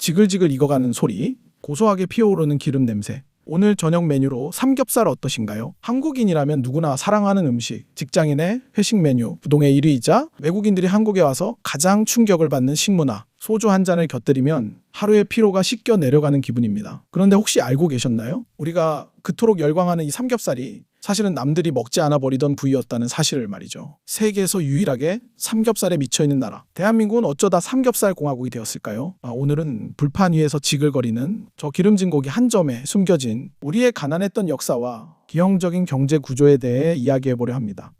지글지글 익어가는 소리, 고소하게 피어오르는 기름 냄새. 오늘 저녁 메뉴로 삼겹살 어떠신가요? 한국인이라면 누구나 사랑하는 음식, 직장인의 회식 메뉴, 부동의 1위이자 외국인들이 한국에 와서 가장 충격을 받는 식문화, 소주 한 잔을 곁들이면 하루의 피로가 씻겨 내려가는 기분입니다. 그런데 혹시 알고 계셨나요? 우리가 그토록 열광하는 이 삼겹살이 사실은 남들이 먹지 않아 버리던 부위였다는 사실을 말이죠. 세계에서 유일하게 삼겹살에 미쳐있는 나라. 대한민국은 어쩌다 삼겹살 공화국이 되었을까요? 오늘은 불판 위에서 지글거리는 저 기름진 고기 한 점에 숨겨진 우리의 가난했던 역사와 기형적인 경제 구조에 대해 이야기해보려 합니다.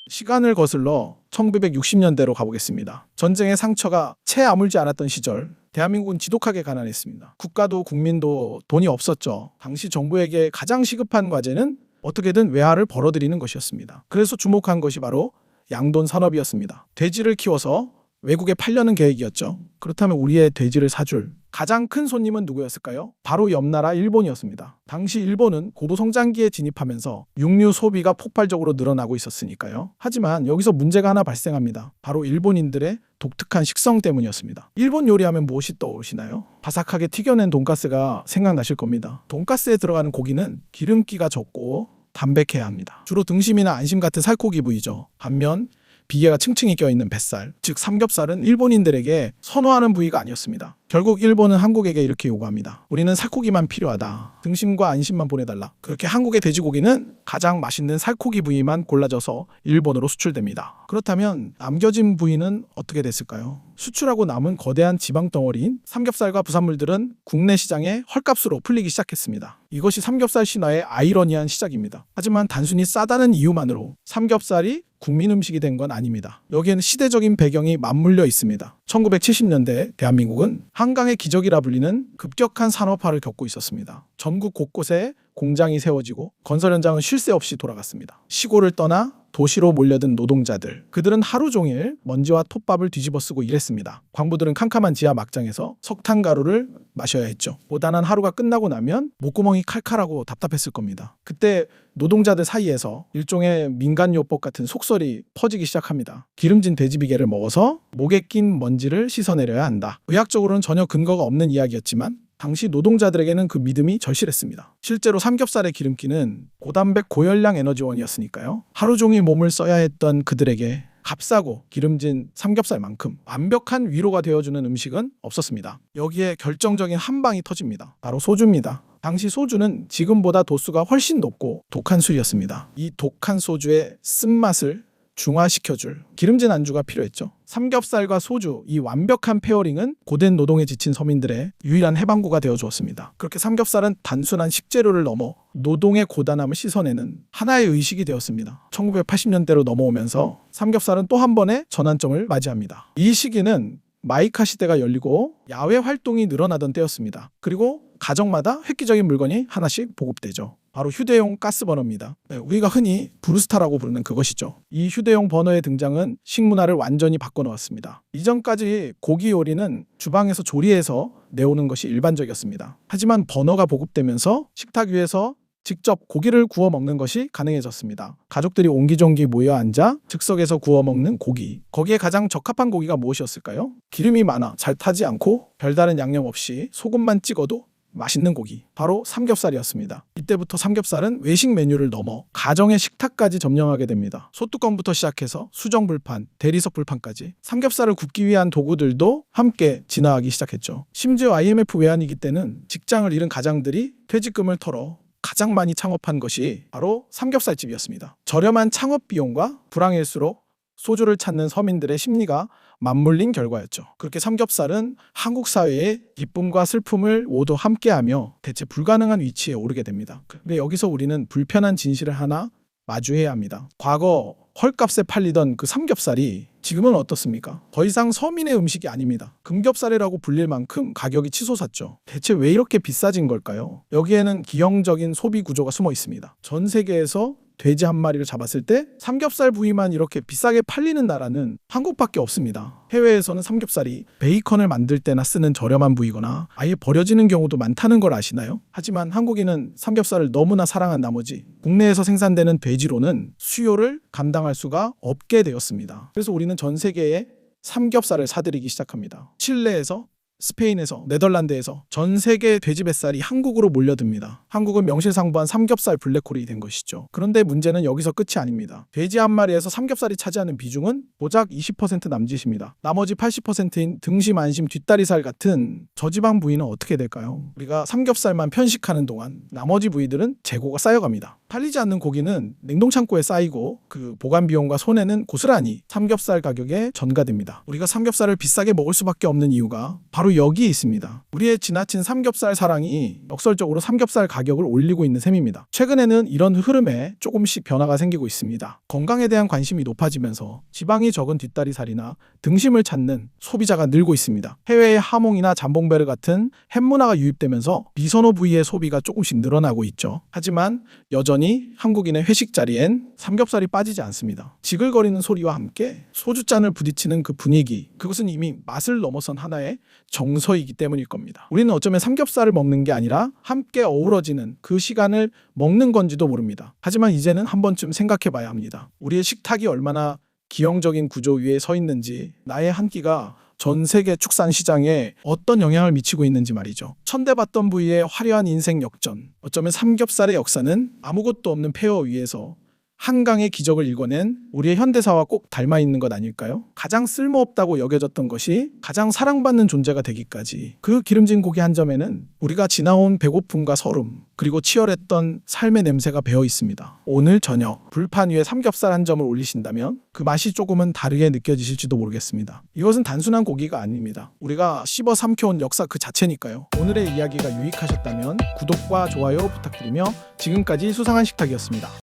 시간을 거슬러 1960년대로 가보겠습니다. 전쟁의 상처가 채 아물지 않았던 시절, 대한민국은 지독하게 가난했습니다. 국가도 국민도 돈이 없었죠. 당시 정부에게 가장 시급한 과제는 어떻게든 외화를 벌어들이는 것이었습니다. 그래서 주목한 것이 바로 양돈 산업이었습니다. 돼지를 키워서 외국에 팔려는 계획이었죠. 그렇다면 우리의 돼지를 사줄 가장 큰 손님은 누구였을까요? 바로 옆나라 일본이었습니다. 당시 일본은 고도성장기에 진입하면서 육류 소비가 폭발적으로 늘어나고 있었으니까요. 하지만 여기서 문제가 하나 발생합니다. 바로 일본인들의 독특한 식성 때문이었습니다. 일본 요리하면 무엇이 떠오르시나요? 바삭하게 튀겨낸 돈가스가 생각나실 겁니다. 돈가스에 들어가는 고기는 기름기가 적고 담백해야 합니다. 주로 등심이나 안심 같은 살코기 부위죠. 반면 비계가 층층이 껴있는 뱃살, 즉 삼겹살은 일본인들에게 선호하는 부위가 아니었습니다. 결국 일본은 한국에게 이렇게 요구합니다. 우리는 살코기만 필요하다. 등심과 안심만 보내달라. 그렇게 한국의 돼지고기는 가장 맛있는 살코기 부위만 골라져서 일본으로 수출됩니다. 그렇다면 남겨진 부위는 어떻게 됐을까요? 수출하고 남은 거대한 지방 덩어리인 삼겹살과 부산물들은 국내 시장에 헐값으로 풀리기 시작했습니다. 이것이 삼겹살 신화의 아이러니한 시작입니다. 하지만 단순히 싸다는 이유만으로 삼겹살이 국민 음식이 된 건 아닙니다. 여기에는 시대적인 배경이 맞물려 있습니다. 1970년대 대한민국은 한강의 기적이라 불리는 급격한 산업화를 겪고 있었습니다. 전국 곳곳에 공장이 세워지고 건설 현장은 쉴 새 없이 돌아갔습니다. 시골을 떠나 도시로 몰려든 노동자들, 그들은 하루 종일 먼지와 톱밥을 뒤집어 쓰고 일했습니다. 광부들은 캄캄한 지하 막장에서 석탄가루를 마셔야 했죠. 고단한 하루가 끝나고 나면 목구멍이 칼칼하고 답답했을 겁니다. 그때 노동자들 사이에서 일종의 민간요법 같은 속설이 퍼지기 시작합니다. 기름진 돼지비계를 먹어서 목에 낀 먼지를 씻어내려야 한다. 의학적으로는 전혀 근거가 없는 이야기였지만 당시 노동자들에게는 그 믿음이 절실했습니다. 실제로 삼겹살의 기름기는 고단백 고열량 에너지원이었으니까요. 하루 종일 몸을 써야 했던 그들에게 값싸고 기름진 삼겹살만큼 완벽한 위로가 되어주는 음식은 없었습니다. 여기에 결정적인 한 방이 터집니다. 바로 소주입니다. 당시 소주는 지금보다 도수가 훨씬 높고 독한 술이었습니다. 이 독한 소주의 쓴맛을 중화시켜줄 기름진 안주가 필요했죠. 삼겹살과 소주, 이 완벽한 페어링은 고된 노동에 지친 서민들의 유일한 해방구가 되어주었습니다. 그렇게 삼겹살은 단순한 식재료를 넘어 노동의 고단함을 씻어내는 하나의 의식이 되었습니다. 1980년대로 넘어오면서 삼겹살은 또 한 번의 전환점을 맞이합니다. 이 시기는 마이카 시대가 열리고 야외 활동이 늘어나던 때였습니다. 그리고 가정마다 획기적인 물건이 하나씩 보급되죠. 바로 휴대용 가스버너입니다. 우리가 흔히 브루스타라고 부르는 그것이죠. 이 휴대용 버너의 등장은 식문화를 완전히 바꿔놓았습니다. 이전까지 고기 요리는 주방에서 조리해서 내오는 것이 일반적이었습니다. 하지만 버너가 보급되면서 식탁 위에서 직접 고기를 구워 먹는 것이 가능해졌습니다. 가족들이 옹기종기 모여 앉아 즉석에서 구워 먹는 고기. 거기에 가장 적합한 고기가 무엇이었을까요? 기름이 많아 잘 타지 않고 별다른 양념 없이 소금만 찍어도 맛있는 고기, 바로 삼겹살이었습니다. 이때부터 삼겹살은 외식 메뉴를 넘어 가정의 식탁까지 점령하게 됩니다. 소뚜껑부터 시작해서 수정불판, 대리석 불판까지 삼겹살을 굽기 위한 도구들도 함께 진화하기 시작했죠. 심지어 IMF 외환위기 때는 직장을 잃은 가장들이 퇴직금을 털어 가장 많이 창업한 것이 바로 삼겹살집이었습니다. 저렴한 창업 비용과 불황일수록 소주를 찾는 서민들의 심리가 맞물린 결과였죠. 그렇게 삼겹살은 한국 사회의 기쁨과 슬픔을 모두 함께하며 대체 불가능한 위치에 오르게 됩니다. 근데 여기서 우리는 불편한 진실을 하나 마주해야 합니다. 과거 헐값에 팔리던 그 삼겹살이 지금은 어떻습니까? 더 이상 서민의 음식이 아닙니다. 금겹살이라고 불릴 만큼 가격이 치솟았죠. 대체 왜 이렇게 비싸진 걸까요? 여기에는 기형적인 소비 구조가 숨어 있습니다. 전 세계에서 돼지 한 마리를 잡았을 때 삼겹살 부위만 이렇게 비싸게 팔리는 나라는 한국밖에 없습니다. 해외에서는 삼겹살이 베이컨을 만들 때나 쓰는 저렴한 부위거나 아예 버려지는 경우도 많다는 걸 아시나요? 하지만 한국인은 삼겹살을 너무나 사랑한 나머지 국내에서 생산되는 돼지로는 수요를 감당할 수가 없게 되었습니다. 그래서 우리는 전 세계에 삼겹살을 사들이기 시작합니다. 칠레에서 스페인에서, 네덜란드에서 전 세계 돼지 뱃살이 한국으로 몰려듭니다. 한국은 명실상부한 삼겹살 블랙홀이 된 것이죠. 그런데 문제는 여기서 끝이 아닙니다. 돼지 한 마리에서 삼겹살이 차지하는 비중은 고작 20% 남짓입니다. 나머지 80%인 등심, 안심, 뒷다리살 같은 저지방 부위는 어떻게 될까요? 우리가 삼겹살만 편식하는 동안 나머지 부위들은 재고가 쌓여갑니다. 팔리지 않는 고기는 냉동창고에 쌓이고 그 보관 비용과 손해는 고스란히 삼겹살 가격에 전가됩니다. 우리가 삼겹살을 비싸게 먹을 수밖에 없는 이유가 바로 여기에 있습니다. 우리의 지나친 삼겹살 사랑이 역설적으로 삼겹살 가격을 올리고 있는 셈입니다. 최근에는 이런 흐름에 조금씩 변화가 생기고 있습니다. 건강에 대한 관심이 높아지면서 지방이 적은 뒷다리살이나 등심을 찾는 소비자가 늘고 있습니다. 해외의 하몽이나 잠봉베르 같은 햄 문화가 유입되면서 비선호 부위의 소비가 조금씩 늘어나고 있죠. 하지만 여전히 한국인의 회식 자리엔 삼겹살이 빠지지 않습니다. 지글거리는 소리와 함께 소주잔을 부딪히는 그 분위기, 그것은 이미 맛을 넘어선 하나의 정서이기 때문일 겁니다. 우리는 어쩌면 삼겹살을 먹는 게 아니라 함께 어우러지는 그 시간을 먹는 건지도 모릅니다. 하지만 이제는 한 번쯤 생각해 봐야 합니다. 우리의 식탁이 얼마나 기형적인 구조 위에 서 있는지, 나의 한 끼가 전 세계 축산 시장에 어떤 영향을 미치고 있는지 말이죠. 천대받던 부위의 화려한 인생 역전, 어쩌면 삼겹살의 역사는 아무것도 없는 폐허 위에서 한강의 기적을 일궈낸 우리의 현대사와 꼭 닮아 있는 것 아닐까요? 가장 쓸모없다고 여겨졌던 것이 가장 사랑받는 존재가 되기까지, 그 기름진 고기 한 점에는 우리가 지나온 배고픔과 서름, 그리고 치열했던 삶의 냄새가 배어 있습니다. 오늘 저녁 불판 위에 삼겹살 한 점을 올리신다면 그 맛이 조금은 다르게 느껴지실지도 모르겠습니다. 이것은 단순한 고기가 아닙니다. 우리가 씹어 삼켜온 역사 그 자체니까요. 오늘의 이야기가 유익하셨다면 구독과 좋아요 부탁드리며 지금까지 수상한 식탁이었습니다.